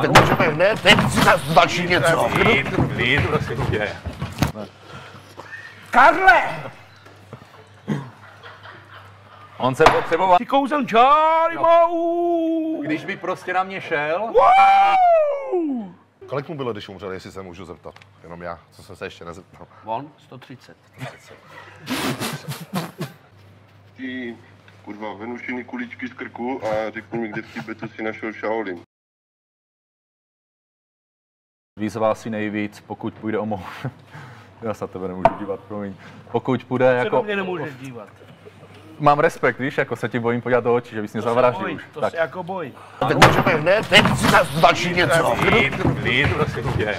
Tak můžeme hned, teď si začít něco. Klid, prosím tě. Karle! On se potřeboval, Ty kouzel čáry, mau! když by prostě na mě šel. Kolik mu bylo, když umřel, jestli se můžu zeptat? Jenom já, co jsem se ještě nezeptal. On 130. Ty, kurva, venušiny kuličky z krku a řekni mi, kde v Tibetu si našel Shaolin. Výzval si nejvíc, pokud půjde o mou... Já se na tebe nemůžu dívat, promiň. Pokud půjde jako... Se mě nemůžeš dívat. Mám respekt, víš, jako se ti bojím podívat do očí, že bys mě zavraždil už. To se jako boj. Tak můžeme hned, teď si začít něco. Klid, prosím tě.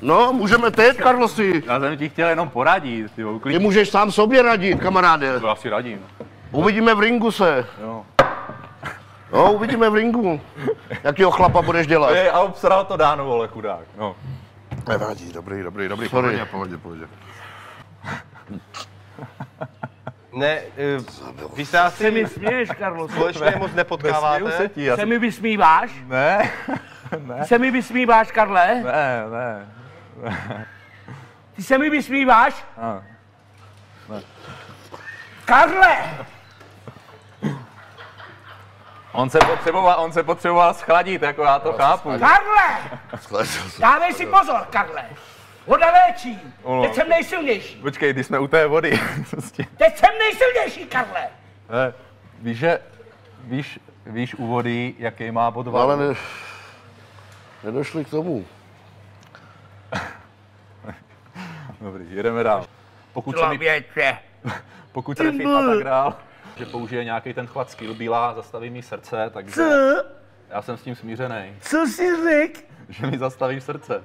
No, můžeme teď, Karlosi. Já jsem ti chtěl jenom poradit, ty Ty můžeš sám sobě radit, kamaráde. To já si radím. Uvidíme v ringu se. Jo. No, uvidíme v ringu. Jakýho chlapa budeš dělat? A obsral to Dánu, vole, chudák. No. Nevadí, dobrý. Sorry. Pohodě. Ne, vy se asi Se mi směješ, Karlo. společně moc nepotkáváte. Se mi vysmíváš? Ne. Se mi vysmíváš, Karle? Ne. Ty se mi vysmíváš? Ne. Karle! On se potřeboval schladit, jako já to chápu. Karle! Dávej si pozor, Karle. Voda léčí. Teď jsem nejsilnější. Počkej, ty jsme u té vody. Teď jsem nejsilnější, Karle. Víš, že... Víš u vody, jaký má bod váhu? Ale nedošli k tomu. Dobrý, jedeme dál. Pokud se trefí a tak dál, že použije nějaký ten chvat skill bílá, zastaví mi srdce, takže já jsem s tím smířený. Co jsi řekl? Že mi zastaví srdce.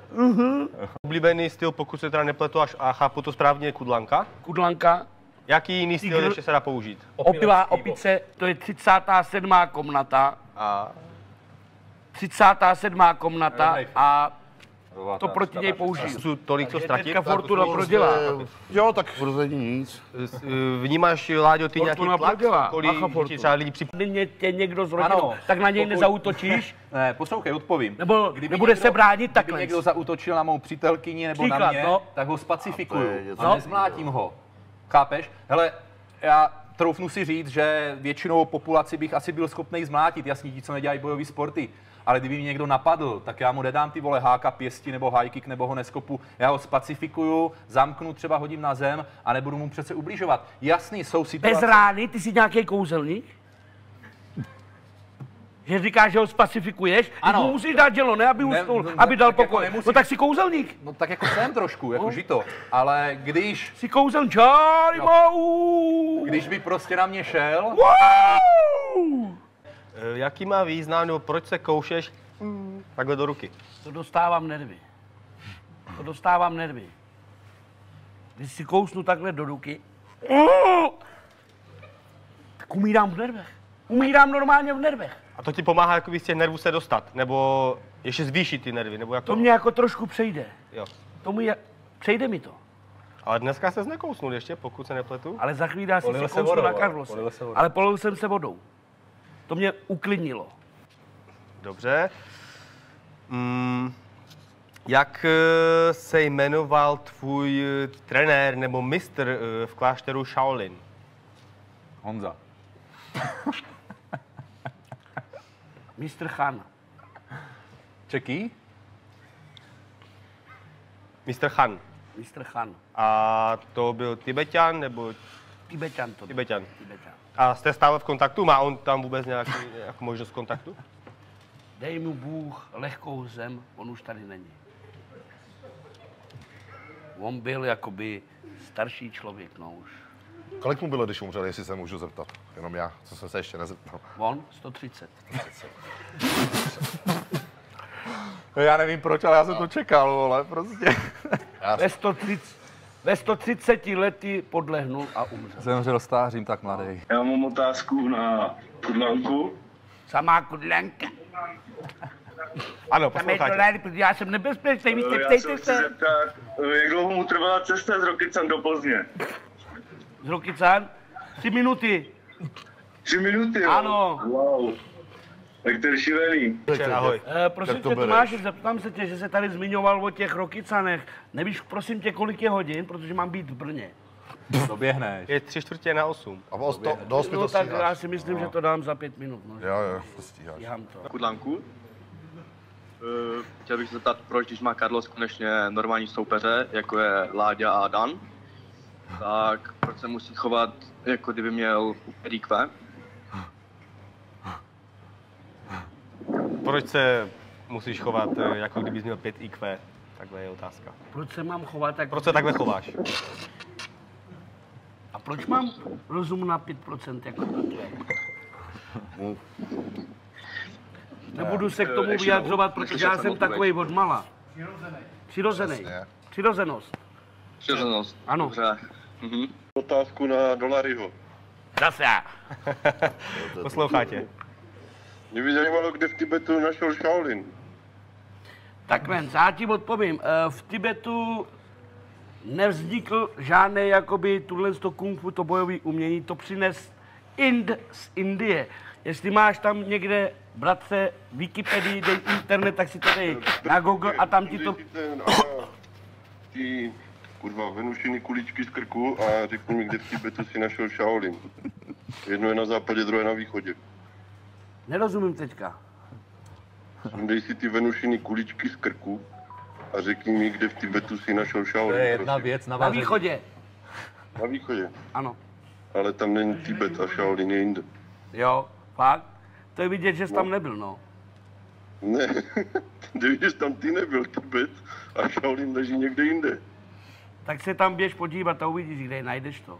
Oblíbený styl, pokud se teda nepletu a chápu to správně, kudlanka. Kudlanka. Jaký jiný styl ještě se dá použít? Opilá opice, to je 37. komnata. A 37. komnata a to proti něj použiju. Tolik co ztratit? Teďka Fortuna prodělá. Jo, tak vrození nic. Vnímáš, Láďo, ty nějaký Fortuna tlak? prodělá. Kolik Bacha, ti Fortuna. třeba lidi Když tě někdo zrodil, Ano, tak na něj pokud- nezaútočíš? Ne, poslouchej, odpovím. Nebo Kdyby nebude někdo- se bránit Kdyby takhle. někdo zaútočil na mou přítelkyni nebo na Příklad, mě, no. tak ho spacifikuju No. a nezmlátím ho. Chápeš? Hele, já troufnu si říct, že většinou populaci bych asi byl schopný zmlátit, jasně ti, co nedělají bojové sporty. Ale kdyby mě někdo napadl, tak já mu nedám ty vole háka, pěsti nebo high kick nebo ho neskopu. Já ho spacifikuju, zamknu, třeba hodím na zem a nebudu mu přece ubližovat. Jasný, jsou situace... Bez rány, ty jsi nějaký kouzelník? Že říkáš, že ho spacifikuješ? Ano. Mu musíš dát dělo, ne aby usnul, no, aby dal tak jako pokoj. nemusíš. No tak si kouzelník. No tak jako jsem trošku, jako žito. Ale Jsi kouzelčár, mau! když by prostě na mě šel... Jaký má význam, nebo proč se koušeš takhle do ruky? To dostávám nervy. Když si kousnu takhle do ruky, tak umírám v nervech. Umírám normálně v nervech. A to ti pomáhá jako z těch nervů se dostat, nebo ještě zvýšit ty nervy, nebo jako... To mě jako trošku přejde. Jo. Přejde mi to. Ale dneska ses nekousnul ještě, pokud se nepletu. Ale za chvíli asi Polil si se kousnu vodou, na ale Karlose. polil se vodou. Ale polil jsem se vodou. To mě uklidnilo. Dobře. Jak se jmenoval tvůj trenér nebo mistr v klášteru Shaolin? Honza. Mistr Chan. Čeký? Mistr Chan. Mistr Chan. A to byl Tibeťan nebo Tibeťan to byl. Tibeťan? Tibeťan. A jste stále v kontaktu? Má on tam vůbec nějakou možnost kontaktu? Dej mu Bůh lehkou zem, on už tady není. On byl jakoby starší člověk, no už. Kolik mu bylo, když umřel, jestli se můžu zeptat? Jenom já, co jsem se ještě nezeptal. On 130. No já nevím proč, ale já jsem to čekal, vole, prostě. Ve 130 lety podlehnul a umřel. Zemřel stářím tak mladý. Já mám otázku na kudlanku. Samá kudlenka. Ano, Tam je poslouchajte. doléry, protože já jsem nebezpečný, vy jste Já se ptejte chci se. zeptat, jak dlouho mu trvala cesta z Rokycan do Plzně? Z Rokycan 3 minuty. 3 minuty, jo? Ano. Wow. Tak to je šílený. Ahoj. Prosím to tě, bereš? Tomáši, zeptám se tě, že se tady zmiňoval o těch Rokycanech. Nevíš, prosím tě, kolik je hodin, protože mám být v Brně. Doběhneš. Je 7:45. A do 8 No to tak stíháš. já si myslím, že to dám za 5 minut. No. Jo, to stíháš. Stíhám to. Kudlánku. Chtěl bych se zeptat, proč když má Carlos konečně normální soupeře, jako je Láďa a Dan, tak proč se musí chovat, jako kdyby měl IQ? Proč se musíš chovat, jako kdybys měl 5 IQ? Takhle je otázka. Proč se mám chovat tak? Proč se takhle chováš? A proč mám rozum na 5% jako takhle? Nebudu se k tomu vyjadřovat, protože já jsem takovej odmala. Přirozený. Přesně. Přirozenost. Přirozenost. Ano. Dobře. Otázku na Dolaryho. Zase já. Poslouchá tě. Mě by zajímalo, kde v Tibetu našel Shaolin. Takhle, já ti odpovím. V Tibetu nevznikl žádný jakoby tuhle kung fu, to bojové umění, to přines z Indie. Jestli máš tam někde, bratře, Wikipedii, dej internet, tak si to dej na Google a tam ti to... Ty, kurva, venušiny kuličky z krku a řekni mi, kde v Tibetu si našel Shaolin. Jedno je na západě, druhé na východě. Nerozumím teďka. Dej si ty venušiny kuličky z krku a řekni mi, kde v Tibetu si našel To Shaolin. je jedna prosím. věc na Na vážení. východě. Na východě. Ano. Ale tam není Tibet a Shaolin je jinde. Jo, fakt. To je vidět, že jsi tam nebyl, no. Ne, když tam ty nebyl Tibet a Shaolin leží někde jinde. Tak se tam běž podívat a uvidíš, kde najdeš to.